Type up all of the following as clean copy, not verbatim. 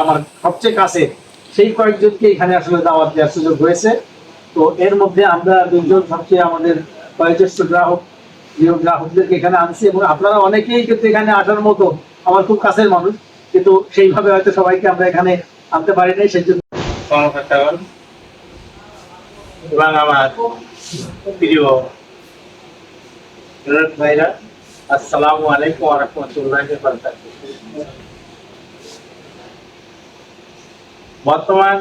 আমার সবচেয়ে কাছে সেই কয়েকজনকে এখানে আসলে দাওয়াত দেওয়ার সুযোগ হয়েছে। তো এর মধ্যে আমরা দুজন সবচেয়ে আমাদের বয়োজ্যেষ্ঠ গ্রাহকদেরকে এখানে আনছি, এবং আপনারা অনেকেই কিন্তু এখানে আসার মতো আমার খুব কাছের মানুষ, কিন্তু সেইভাবে হয়তো সবাইকে আমরা এখানে আনতে পারি নাই। সেই জন্য এবং আমার প্রিয় ভাইরা, আসসালামু আলাইকুম ওয়া রাহমাতুল্লাহি ওয়া বারাকাতুহু। বর্তমান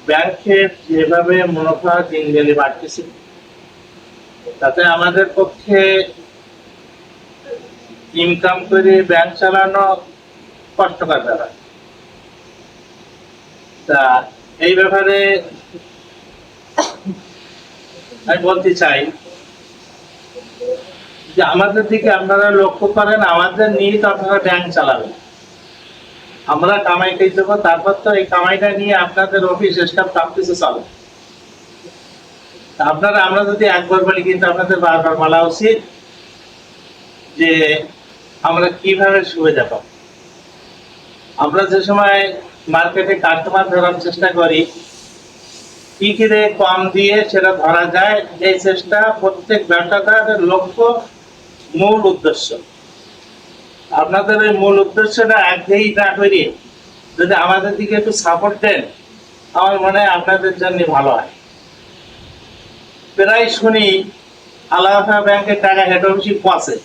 ব্যাংকের যেভাবে মুনাফা দিন গেলে বাড়তেছে, তাতে আমাদের পক্ষে ইনকাম করে ব্যাংক চালানো কষ্টকর ব্যাপার। তা এই ব্যাপারে আমি বলতে চাই যে আমাদের দিকে আপনারা লক্ষ্য করেন, আমাদের নিয়ে তো আপনারা ব্যাংক চালাবেন, আমরা কামাইতে দেবো, তারপর তো এই কামাইটা নিয়ে আপনাদের অফিস স্টাফ সব কিছু চলে। আপনারা আমরা যদি একবার বলি, কিন্তু আপনাদের বারবার বলা উচিত যে আমরা কিভাবে সুবিধা পাবো। আমরা যে সময় মার্কেটে কাস্টমার ধরার চেষ্টা করি, কি করে কম দিয়ে সেটা ধরা যায়, এই চেষ্টা প্রত্যেক ব্যবসাদারের লক্ষ্য, মূল উদ্দেশ্য। আপনাদের এই মূল উদ্দেশ্যটা একঘেয়েই না করিয়ে যদি আমাদের দিকে একটু সাপোর্ট দেন, আমার মনে হয় আপনাদের জন্য ভালো হয়। প্রায় শুনি আলাদা ব্যাংকের টাকা হেড অফিসে পৌঁছে,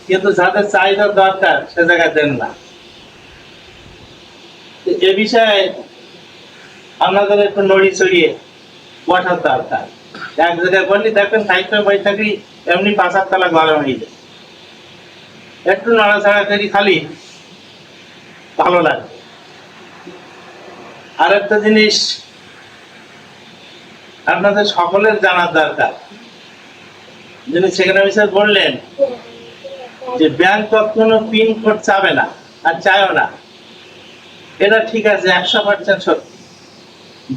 কিন্তু যাদের চাহিদা দরকার সে জায়গায় দেন না। এ বিষয়ে আপনাদের একটু নড়ি চড়িয়ে বসার দরকার। এক জায়গায় বললি দেখবেন সাহিত্য বই থাকি এমনি ৫-৭ তলা গরম হয়ে যায়। একটু নড়াচড়া করি খালি ভালো লাগে। আর একটা জিনিস আপনাদের সকলের জানার দরকার, যিনি সেখানে বিষয় বললেন যে ব্যাংক কখনো পিন কোড চাবে না আর চায়ও না। এটা ঠিক আছে, ১০০% সত্যি।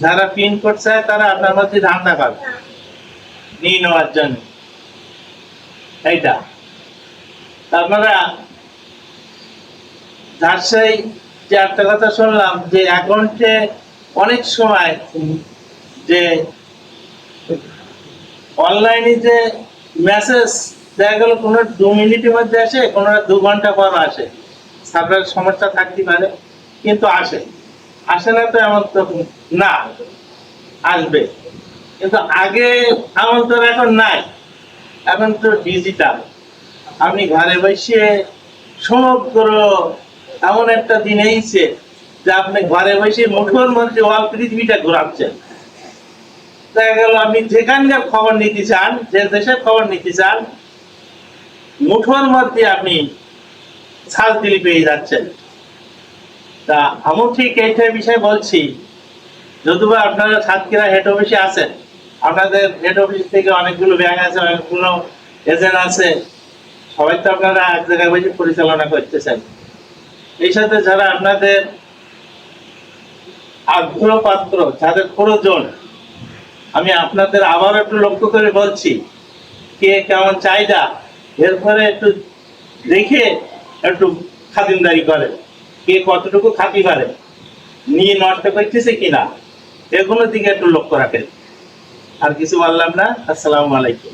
যারা পিন কোড চায় তারা আপনার মধ্যে ধান্দা করে নিয়ে নেওয়ার জন্য। এইটা আপনারা ঝাড়সাই যে একটা কথা শুনলাম যে অ্যাকাউন্টে অনেক সময় যে অনলাইনে যে মেসেজ দেখা গেল কোনো ২ মিনিটের মধ্যে আসে, কোনো ২ ঘন্টা পর আসে। সার্ভারের সমস্যা থাকতে পারে, কিন্তু আসে না তো এমন তো না, আসবে। কিন্তু আগে এমন তো এখন নাই, এখন তো ডিজিটাল। আপনি ঘরে বসে সমগ্র এমন একটা দিন এইছে যে আপনি ঘরে বসে মুঠোর মধ্যে ওয়াল পৃথিবীটা ঘোরাচ্ছেন। দেখা গেল আপনি যেখানকার খবর নিতে চান, যে দেশের খবর নিতে চান, মুঠোর মধ্যে আপনি সার্চ দিলে পেয়ে যাচ্ছেন। তা আমি ঠিক এইটার বিষয়ে বলছি, যদিও আপনারা সাতক্ষীরা হেড অফিসে আছেন, আপনাদের হেড অফিস থেকে অনেকগুলো ব্যাংক আছে, অনেকগুলো এজেন্ট আছে, সবাই তো আপনারা এক জায়গায় বসে পরিচালনা করতেছেন। এই সাথে যারা আপনাদের আগ্রহ পাত্র, যাদের প্রয়োজন, আমি আপনাদের আবার একটু লক্ষ্য করে বলছি, কে কেমন চাহিদা এরপরে একটু দেখে একটু খাতিরদারি করে, কে কতটুকু খাতি পারে, নিয়ে নষ্ট করতেছে কিনা, এগুলোর দিকে একটু লক্ষ্য রাখেন। আর কিছু বললাম না। আসসালামু আলাইকুম।